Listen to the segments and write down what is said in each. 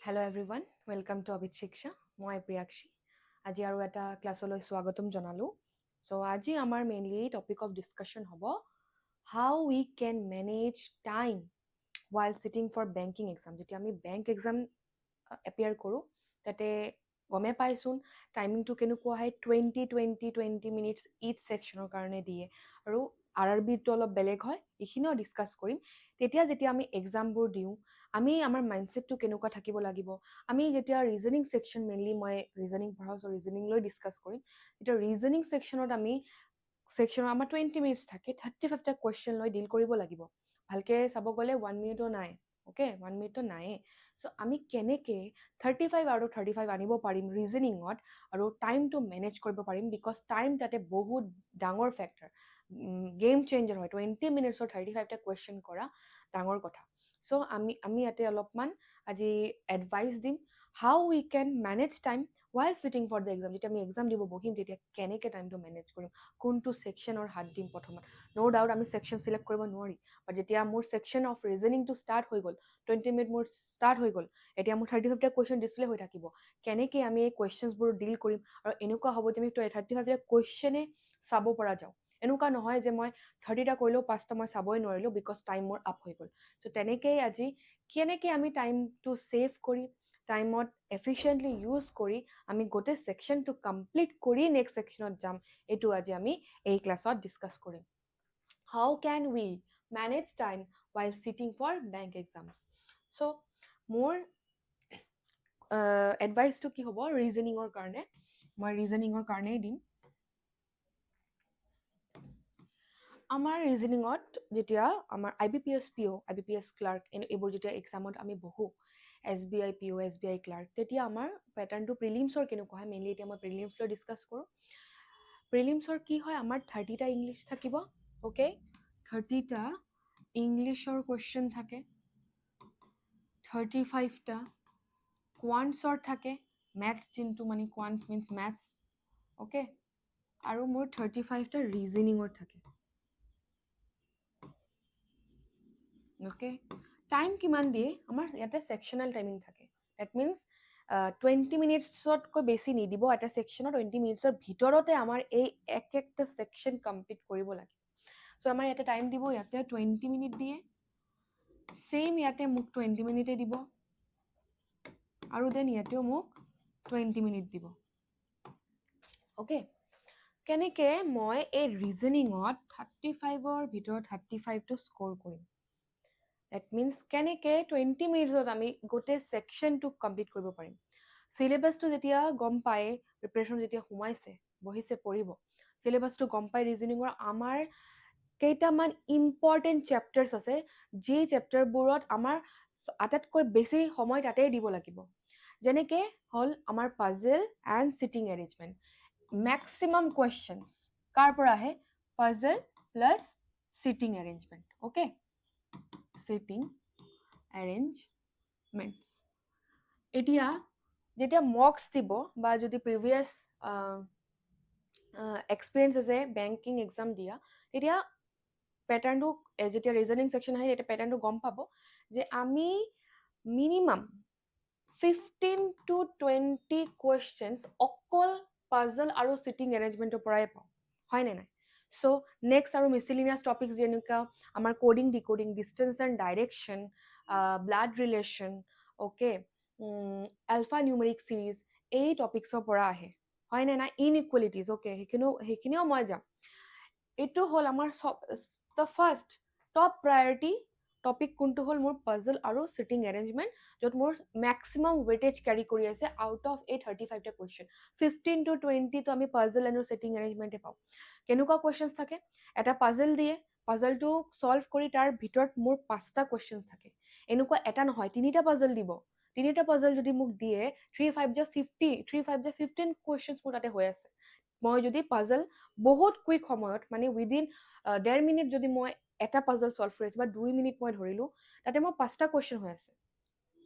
Hello everyone, welcome to Abhit Shiksha. মই প্ৰিয়াক্ষী আজি আৰু এটা ক্লাছলৈ স্বাগতম জনালো সো আজি আমাৰ মেইনলি টপিক অফ ডিসকাশন হ'ব how we can manage time while sitting for banking exam যেতিয়া আমি বেংক এক্সাম এপিয়াৰ কৰোঁ তাতে গমে পাইছোন টাইমিংটো কেনেকুৱা হয় 20 মিনিটছ ইচ সেকশনৰ কাৰণে দিয়ে আৰু আৰআৰবিটো অলপ বেলেগ হয় এইখিনিও ডিসকাস কৰিম তেতিয়া যেতিয়া আমি এক্সামবোৰ দিওঁ আমি আমাৰ মাইন্ডসেটটো কেনেকুৱা থাকিব লাগিব আমি যেতিয়া ৰিজনিং সেকশন মেইনলি মই ৰিজনিং পঢ়াও সো ৰিজনিং লৈ ডিসকাস কৰিম যেতিয়া ৰিজনিং সেকশনত আমি সেকশনৰ আমাৰ 20 মিনিটছ থাকে 35টা কোৱেশ্চন লৈ ডিল কৰিব লাগিব ভালকে চাব গলে 1 মিনিটও নাই ওকে 1 মিনিটও নাই সো আমি কেনেকে 35 আৰু 35 আনিব পাৰিম ৰিজনিংত আৰু টাইমটো মেনেজ কৰিব পাৰিম বিকজ টাইম তাতে বহুত ডাঙৰ ফেক্টৰ গেম চেঞ্জাৰ হয় 20 মিনিটছৰ 35টা কোৱেশ্চন কৰা ডাঙৰ কথা সো আমি ইয়াতে অলপমান আজি এডভাইস দিম how we can manage time while sitting for the exam যেতিয়া আমি এক্সাম দিব বহিম তেতিয়া কেনেকে টাইমটো মেনেজ কৰিম কোনটো সেকশনৰ হাত দিম প্ৰথমত নো ডাউট আমি সেকশন সিলেক্ট কৰিব নোৱাৰি বাট যেতিয়া মোৰ সেকশন অফ ৰিজনিংটো ষ্টাৰ্ট হৈ গ'ল 20 মিনিট মোৰ ষ্টাৰ্ট হৈ গ'ল এতিয়া মোৰ 35টা কোৱেশ্চন ডিসপ্লে হৈ থাকিব কেনেকে আমি এই কোৱেশ্চনছবোৰ ডিল কৰিম আৰু এনেকুৱা হ'ব যে আমি 35টা কোৱেশ্চনে চাব পৰা যাও এনেকুৱা নহয় যে মই 30টা কৰিলেও 5টা মই চাবই নোৱাৰিলো বিকজ টাইম মোৰ আপ হৈ গ'ল সো তেনেকেই আজি কেনেকে আমি টাইমটো সেভ কৰি টাইমত এফিচিয়েন্টলি ইউজ কৰি আমি গোটে সেকশনটো কমপ্লিট কৰি নেক্সট সেকশনত যাম এটো আজি আমি এই ক্লাছত ডিসকাস কৰিম how can we manage time while sitting for bank exams so মোৰ এডভাইসটো কি হ'ব ৰিজনিংৰ কাৰণে মই ৰিজনিংৰ কাৰণেই দিম আমাৰ ৰিজনিংত যেতিয়া আমাৰ আইবিপিএছ পিও আইবিপিএছ ক্লাৰ্ক এইবোৰ যেতিয়া এক্সামত আমি বহু এসবিআই পিও এসবিআই ক্লাৰ্ক তেতিয়া আমাৰ প্যাটাৰ্নটো প্ৰিলিমছৰ কেনেকুৱা হয় মেইনলি এতিয়া মই প্ৰিলিমছ লৈ ডিসকাস কৰোঁ প্ৰিলিমছৰ কি হয় আমাৰ 30টা ইংলিছ থাকিব ওকে 30টা ইংলিছৰ কোৱেশ্চন থাকে 35টা কোৱান্টছৰ থাকে ম্যাথছ চিন্তু মানে কোৱান্টছ মিন্স ম্যাথছ ওকে আৰু মোৰ 35টা ৰিজনিংৰ থাকে ওকে টাইম কিমান দিয়ে আমাৰ ইয়াতে সেকশনাল টাইমিং থাকে দ্যাট মিন্স 20 মিনিটছতকৈ বেছি নিদিব এটা সেকশনত 20 মিনিটছৰ ভিতৰতে আমাৰ এই একটা সেকশন কমপ্লিট কৰিব লাগে সো আমাৰ ইয়াতে টাইম দিব ইয়াতে 20 মিনিট দিয়ে সেম ইয়াতে মোক 20 মিনিটে দিব আৰু দেন ইয়াতেও মোক 20 মিনিট দিব ওকে কেনেকে মই এই ৰিজনিংত 35ৰ ভিতৰত 35টো স্কোৰ কৰিম That means কেনেকে 20 মিনিটত আমি গোটে সেকশনটো কমপ্লিট কৰিব পাৰিম সিলেবাসটো যেতিয়া গম পাই প্ৰিপাৰেচন যেতিয়া হুমাইছে বহিছে পঢ়িব সিলেবাসটো গম পাই ৰিজনিংৰ আমাৰ কেইটামান ইম্পৰ্টেন্ট চেপ্টাৰছ আছে যি চেপ্টাৰবোৰত আমাৰ আটাইতকৈ বেছি সময় তাতেই দিব লাগিব যেনেকে হল আমাৰ puzzle and sitting arrangement maximum questions কাৰ পৰা আহে puzzle plus sitting arrangement okay sitting arrangements এতিয়া যেতিয়া মক্স দিব বা যদি প্ৰিভিয়াস এক্সপেৰিয়েন্স আছে বেংকিং এক্সাম দিয়া তেতিয়া প্যাটাৰ্নটো যেতিয়া ৰিজনিং সেকশন আহে এটা প্যাটাৰ্নটো গম পাব যে আমি মিনিমাম 15 to 20 কোৱেশ্চনছ অকল পাজল আৰু সিটিং এৰেঞ্জমেন্টৰ পৰাই পাওঁ হয় নে নাই সো নেক্সট আৰু মিসেলিনিয়াস টপিকস যেনেকা আমাৰ coding decoding distance and direction blood relation okay alpha numeric series এই টপিকসৰ পৰা আহে হয় নে নাই ইনইকুৱেলিটিজ ওকে হেখিনিও মই যাম এটো হল আমাৰ দ্য ফাৰ্ষ্ট টপ প্ৰায়োৰিটি টপিক কোনটো হল মোৰ পাজল আৰু সিটিং এৰেঞ্জমেন্ট যত মোৰ ম্যাক্সিমাম ওয়েটেজ ক্যাৰি কৰি আছে আউট অফ এই 35টা কোৱেশ্চন 15 to 20 তো আমি পাজল আৰু সিটিং এৰেঞ্জমেন্টে পাওঁ কেনেকুৱা কোৱেশ্চনছ থাকে এটা পাজল দিয়ে পাজলটো সলভ কৰি তাৰ ভিতৰত মোৰ 5টা কোৱেশ্চন থাকে এনেকুৱা এটা নহয় তিনিটা পাজল দিব তিনিটা পাজল যদি মোক দিয়ে 3 5 যা 50 3 5 যা 15 কোৱেশ্চনছ মোৰ তাতে হৈ আছে মই যদি পাজল বহুত কুইক সময়ত মানে উইদিন 1.5 মিনিট যদি মই এটা পাজল সলভ কৰিছো বা 2 মিনিট মই ধৰিলো তাতে মোৰ 5টা কোৱেশ্চন হৈ আছে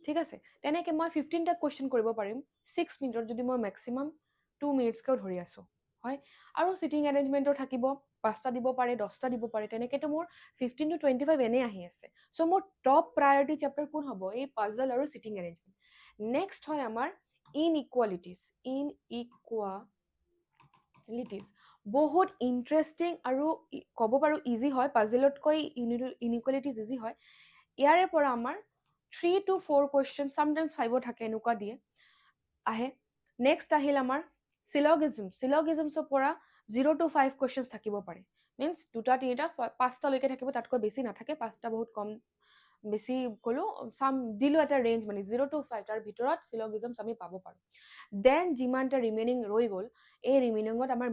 ঠিক আছে তেনেকে মই 15টা কোৱেশ্চন কৰিব পাৰিম 6 মিনিটত যদি মই ম্যাক্সিমাম 2 মিনিটছকৈ ধৰি আছো হয় আৰু সিটিং এৰেঞ্জমেন্টৰ থাকিব 5টা দিব পাৰে 10টা দিব পাৰে তেনেকেতো মোৰ 15 to 25 এনে আহি আছে সো মোৰ টপ প্ৰায়োৰিটি চেপ্টাৰ কোন হ'ব এই পাজল আৰু সিটিং এৰেঞ্জমেন্ট নেক্সট হয় আমাৰ ইনইকুৱালিটিজ বহুত ইণ্টাৰেষ্টিং আৰু ক'ব পাৰোঁ ইজি হয়, পাজেলতকৈ ইনইকুৱালিটিজ ইজি হয়। ইয়াৰে পৰা আমাৰ 3 to 4 কুৱেশ্যন, চামটাইমছ 5 থাকে, এনেকুৱা দিয়ে আহে। নেক্সট আহিল আমাৰ চিলগিজমছৰ পৰা 0 to 5 কুৱেশ্যন থাকিব পাৰে, মিনছ 2টা 3টা 5টালৈকে থাকিব, তাতকৈ বেছি নাথাকে, 5টা বহুত কম, বেছি ক'লো দিলোঁ এটা ৰেঞ্জ, মানে 0 to 5 তাৰ ভিতৰত চিলগিজমছ আমি পাব পাৰোঁ। দেন যিমানটা ৰিমেইনিং ৰৈ গ'ল, এই ৰিমেইনিঙত আমাৰ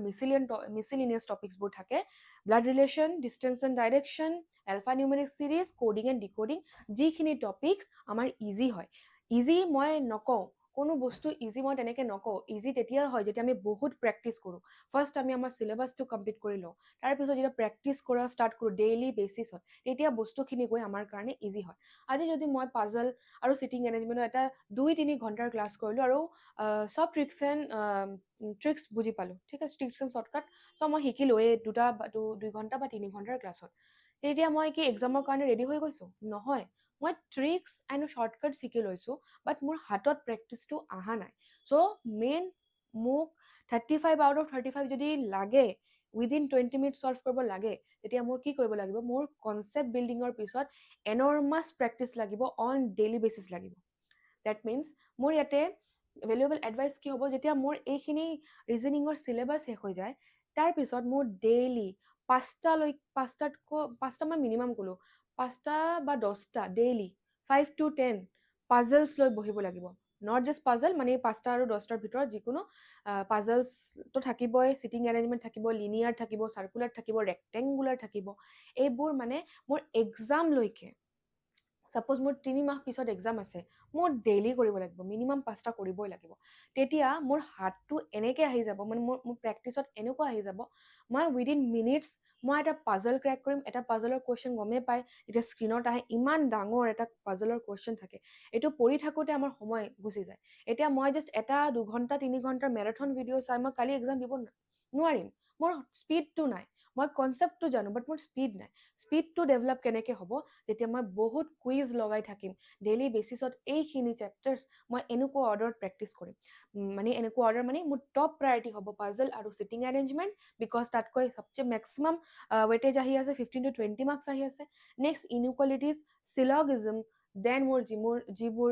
মিছিলিনিয়াছ টপিকছবোৰ থাকে, blood relation, distance and direction, alpha numeric series, coding and decoding, যিখিনি টপিকছ আমাৰ ইজি হয়। ইজি মই নকওঁ, কোনো বস্তু ইজি মই তেনেকৈ নকওঁ, ইজি তেতিয়া হয় যেতিয়া আমি বহুত প্ৰেক্টিচ কৰোঁ। ফাৰ্ষ্ট আমি আমাৰ চিলেবাছটো কমপ্লিট কৰি লওঁ, তাৰপিছত যেতিয়া প্ৰেক্টিচ কৰা ষ্টাৰ্ট কৰোঁ ডেইলি বেচিছত, তেতিয়া বস্তুখিনি গৈ আমাৰ কাৰণে ইজি হয়। আজি যদি মই পাজল আৰু চিটিং এৰেঞ্জমেণ্টৰ এটা 2-3 ঘণ্টাৰ ক্লাছ কৰিলোঁ আৰু চব ট্ৰিক্স বুজি পালোঁ, ঠিক আছে, ট্ৰিক্স এণ্ড শ্বৰ্টকাট চব মই শিকিলোঁ এই 2 ঘণ্টা বা 3 ঘণ্টাৰ ক্লাছত, তেতিয়া মই কি এক্সামৰ কাৰণে ৰেডি হৈ গৈছোঁ? নহয়, মই ট্ৰিক্স এণ্ড শ্বৰ্টকাট শিকি লৈছোঁ, বাট মোৰ হাতত প্ৰেক্টিচটো অহা নাই। চ' মেইন মোক 35 out of 35 যদি লাগে, উইদিন 20 মিনিট চল্ভ কৰিব লাগে, তেতিয়া মোৰ কি কৰিব লাগিব? মোৰ কনচেপ্ট বিল্ডিঙৰ পিছত এনৰ্মাছ প্ৰেক্টিচ লাগিব, অন ডেইলি বেচিছ লাগিব। ডেট মিনছ মোৰ ইয়াতে ভেলুৱেবল এডভাইচ কি হ'ব, যেতিয়া মোৰ এইখিনি ৰিজনিঙৰ চিলেবাছ শেষ হৈ যায়, তাৰপিছত মোৰ ডেইলি 5টা মই মিনিমাম ক'লোঁ, 5টা বা 10টা ডেইলি 5 to 10 পাজলছ লৈ বহিব লাগিব। নট জাষ্ট পাজল, মানে 5টা আৰু 10টাৰ ভিতৰত যিকোনো পাজলছটো থাকিবই, চিটিং এৰেঞ্জমেণ্ট থাকিব, লিনিয়াৰ থাকিব, চাৰ্কুলাৰ থাকিব, ৰেক্টেংগুলাৰ থাকিব, এইবোৰ মানে মোৰ এক্সামলৈকে, ছাপ'জ মোৰ 3 মাহ পিছত এক্সাম আছে, মোৰ ডেইলি কৰিব লাগিব, মিনিমাম 5টা কৰিবই লাগিব। তেতিয়া মোৰ হাতটো এনেকৈ আহি যাব, মানে মোৰ প্ৰেক্টিচত এনেকুৱা আহি যাব, মই উইদিন মিনিটছ মই এটা পাজল ক্ৰেক কৰিম। এটা পাজলৰ কুৱেশ্যন গমেই পায়, এতিয়া স্ক্ৰীণত আহে, ইমান ডাঙৰ এটা পাজলৰ কুৱেশ্যন থাকে, এইটো পঢ়ি থাকোঁতে আমাৰ সময় গুচি যায়। এতিয়া মই জাষ্ট 1-2 ঘণ্টা 3 ঘণ্টাৰ মেৰাথন ভিডিঅ' চাই মই কালি এক্সাম দিব নোৱাৰিম, মোৰ স্পীডটো নাই। মই কনচেপ্টটো জানো, বাট মোৰ স্পীড নাই। স্পীডটো ডেভেলপ কেনেকৈ হ'ব? যেতিয়া মই বহুত কুইজ লগাই থাকিম ডেইলি বেচিছত, এইখিনি চেপ্টাৰ্ছ মই এনেকুৱা অৰ্ডাৰত প্ৰেক্টিচ কৰিম, মানে এনেকুৱা অৰ্ডাৰ, মানে মোৰ টপ প্ৰায়ৰিটি হ'ব পাজল আৰু চিটিং এৰেঞ্জমেণ্ট, বিকজ তাতকৈ সবচে মেক্সিমাম ৱেটেজ আহি আছে, 15 to 20 মাৰ্কছ আহি আছে। নেক্সট ইনইকুৱালিটিজ, চিলগিজম, দেন মোৰ যিবোৰ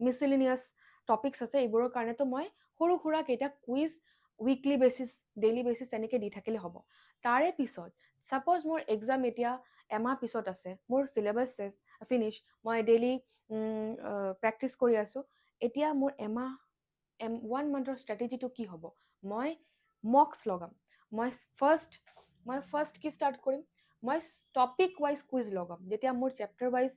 মিছিলিনিয়াছ টপিকছ আছে, এইবোৰৰ কাৰণেতো মই সৰু সুৰা কেইটা quiz weekly basis, daily basis তেনেকৈ দি থাকিলে হ'ব। তাৰে পিছত ছাপ'জ মোৰ এক্সাম এতিয়া এমাহ পিছত আছে, মোৰ চিলেবাছ ফিনিছ, মই ডেইলি প্ৰেক্টিচ কৰি আছোঁ, এতিয়া মোৰ 1 মান্থৰ ষ্ট্ৰেটেজিটো কি হ'ব? মই মক্স লগাম। মই ফাৰ্ষ্ট কি ষ্টাৰ্ট কৰিম? মই টপিক ৱাইজ কুইজ লগাম। যেতিয়া মোৰ চেপ্টাৰ ৱাইজ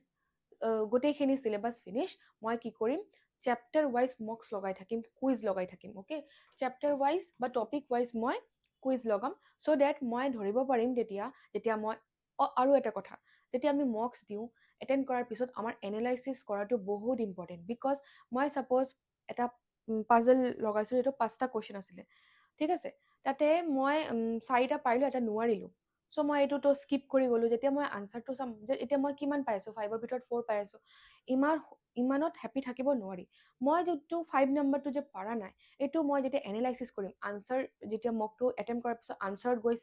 গোটেইখিনি চিলেবাছ ফিনিছ, মই কি কৰিম? চেপ্টাৰ ৱাইজ মক্স লগাই থাকিম, কুইজ লগাই থাকিম, অ'কে? চেপ্টাৰ ৱাইজ বা টপিক ৱাইজ মই কুইজ লগাম, চ' ডেট মই ধৰিব পাৰিম যেতিয়া মই আৰু এটা কথা, যেতিয়া আমি মক্স দিওঁ, এটেণ্ড কৰাৰ পিছত আমাৰ এনালাইচিছ কৰাটো বহুত ইম্পৰ্টেণ্ট, বিকজ মই ছাপ'জ এটা পাজল লগাইছোঁ, এইটো 5টা কুৱেশ্যন আছিলে, ঠিক আছে, তাতে মই 4টা পাৰিলোঁ, এটা নোৱাৰিলোঁ, চ' মই এইটোতো স্কিপ কৰি গ'লোঁ। যেতিয়া মই আনচাৰটো চাম, যে এতিয়া মই কিমান পাই আছোঁ, 5ৰ ভিতৰত 4 পাই আছোঁ, ইমানত হেপ্পী থাকিব নোৱাৰি। মই যিটো 5 নম্বৰটো যে পাৰা নাই, এইটো মই যেতিয়া এনালাইচিছ কৰিম, আনচাৰ যেতিয়া মকটো এটেম্প কৰাৰ পিছত আনচাৰত গৈ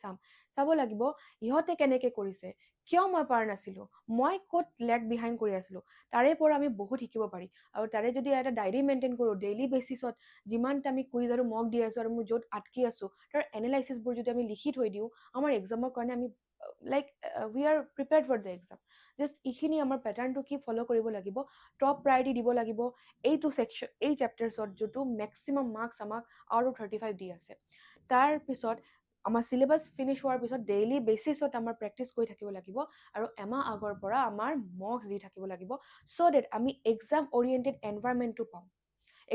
চাব লাগিব, ইহঁতে কেনেকৈ কৰিছে, কিয় মই পাৰা নাছিলোঁ, মই ক'ত লেগ বিহাইণ্ড কৰি আছিলোঁ, তাৰে পৰা আমি বহুত শিকিব পাৰি। আৰু তাৰে যদি এটা ডায়েৰী মেইনটেইন কৰোঁ, ডেইলি বেচিছত যিমানটা আমি কুইজ আৰু মক দি আছোঁ, আৰু মই য'ত আটকি আছোঁ, তাৰ এনালাইচিছবোৰ যদি আমি লিখি থৈ দিওঁ, আমাৰ এক্সামৰ কাৰণে আমি we are prepared for the exam. Just এইখিনি আমাৰ পেটাৰ্ণটো কি ফ'ল' কৰিব লাগিব, টপ প্ৰায়ৰিটি দিব লাগিব এইটো ছেকশ্যন, এই চেপ্টাৰ্ছত, যোনটো মেক্সিমাম মাৰ্কছ আমাক আউট অফ 35 দি আছে। তাৰপিছত আমাৰ চিলেবাছ ফিনিছ হোৱাৰ পিছত ডেইলি বেচিছত আমাৰ প্ৰেক্টিচ কৰি থাকিব লাগিব, আৰু এমাহ আগৰ পৰা আমাৰ মক্স দি থাকিব লাগিব, চ' ডেট আমি এক্সাম অৰিয়েণ্টেড এনভাইৰনমেণ্টটো পাওঁ।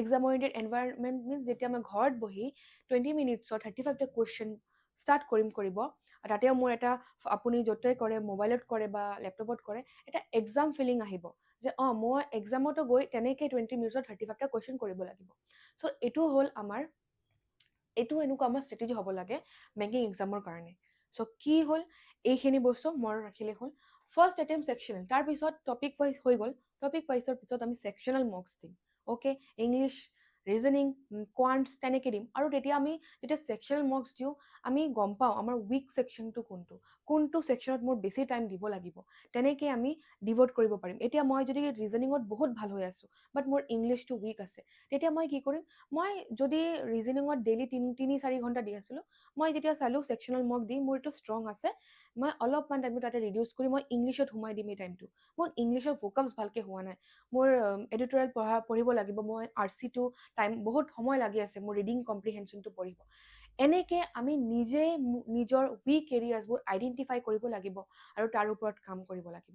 এক্সাম অৰিয়েণ্টেড এনভাইৰনমেণ্ট মিনছ যেতিয়া মই ঘৰত বহি 20 মিনিটছত 35টা কুৱেশ্যন ষ্টাৰ্ট কৰিব, তাতেও মোৰ এটা, আপুনি য'তেই কৰে, মোবাইলত কৰে বা লেপটপত কৰে, এটা এক্সাম ফিলিং আহিব, যে মই এক্সামতো গৈ তেনেকৈ 20 মিনিটছত 35টা কুৱেশ্যন কৰিব লাগিব। চ' এইটো হ'ল এইটো এনেকুৱা আমাৰ ষ্ট্ৰেটেজি হ'ব লাগে বেংকিং এক্সামৰ কাৰণে। চ' কি হ'ল, এইখিনি বস্তু মনত ৰাখিলে হ'ল। ফাৰ্ষ্ট এটেম্প ছেকশ্যনেল, তাৰপিছত টপিক ৱাইজ হৈ গ'ল, টপিক ৱাইজৰ পিছত আমি ছেকশ্যনেল মক্স দিম, অ'কে ইংলিছ ৰিজনিং কোৱান্টছ তেনেকৈ দিম আৰু তেতিয়া আমি যেতিয়া ছেকশ্যনেল মাৰ্কছ দিওঁ আমি গম পাওঁ আমাৰ উইক ছেকশ্যনটো কোনটো ছেকশ্যনত মোৰ বেছি টাইম দিব লাগিব তেনেকৈ আমি ডিভ'ট কৰিব পাৰিম এতিয়া মই যদি ৰিজনিঙত বহুত ভাল হৈ আছোঁ বাট মোৰ ইংলিছটো উইক আছে তেতিয়া মই কি কৰিম মই যদি ৰিজনিঙত ডেইলি 3-4 ঘণ্টা দি আছিলোঁ মই যেতিয়া চালোঁ ছেকশ্যনেল মাৰ্ক দি মোৰ এইটো ষ্ট্ৰং আছে মই অলপমান টাইমটো তাতে ৰিডিউচ কৰি মই ইংলিছত সোমাই দিম এই টাইমটো মোৰ ইংলিছৰ ফ'কাছ ভালকৈ হোৱা নাই মোৰ এডিটৰিয়েল পঢ়িব লাগিব মই RC2 টাইম বহুত সময় লাগি আছে মোৰ ৰিডিং কম্প্ৰিহেনশ্যনটো পঢ়িব এনেকৈ আমি নিজে নিজৰ উইক এৰিয়াজবোৰ আইডেণ্টিফাই কৰিব লাগিব আৰু তাৰ ওপৰত কাম কৰিব লাগিব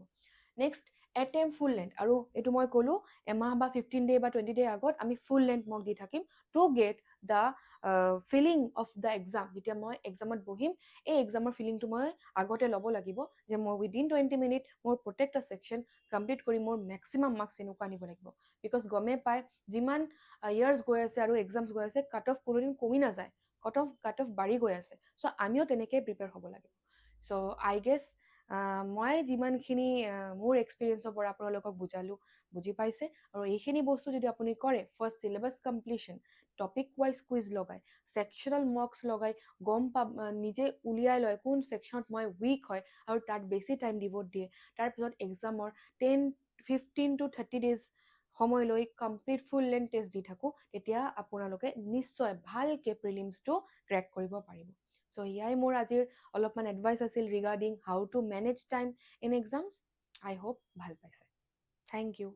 নেক্সট এটেম্প ফুল লেন্থ আৰু এইটো মই ক'লোঁ এমাহ বা 15 ডে বা 20 ডে আগত আমি ফুল লেন্থ মক দি থাকিম to get the feeling of the exam যেতিয়া মই এক্সামত বহিম এই এক্সামৰ ফিলিংটো মই আগতে ল'ব লাগিব যে মই উইদিন 20 মিনিট মোৰ প্ৰত্যেকটা ছেকশ্যন কমপ্লিট কৰি মোৰ মেক্সিমাম মাৰ্কছ এনেকুৱা আনিব লাগিব বিকজ গমেই পায় যিমান ইয়াৰ্ছ গৈ আছে আৰু এক্সামছ গৈ আছে কাট অফ কোনোদিন কমি নাযায় কাট অফ বাঢ়ি গৈ আছে চ' আমিও তেনেকৈ প্ৰিপেয়াৰ হ'ব লাগিব চ' আই গেছ মই যিমানখিনি মোৰ এক্সপিৰিয়েঞ্চৰ পৰা আপোনালোকক বুজি পাইছে আৰু এইখিনি বস্তু যদি আপুনি কৰে first syllabus completion topic wise quiz লগাই ছেকশ্যনেল মাৰ্কছ লগাই গম নিজে উলিয়াই লয় কোন ছেকশ্যনত মই উইক হয় আৰু তাত বেছি টাইম ডিভ'ট দিয়ে তাৰপিছত এক্সামৰ 15 to 30 ডেজ সময় লৈ কমপ্লিট ফুল লেন্থ টেষ্ট দি থাকোঁ তেতিয়া আপোনালোকে নিশ্চয় ভালকৈ প্ৰিলিমছটো ক্ৰেক কৰিব পাৰিব চ' এয়াই মোৰ আজিৰ অলপমান এডভাইচ আছিল regarding how to manage time in exams I hope ভাল পাইছে থেংক ইউ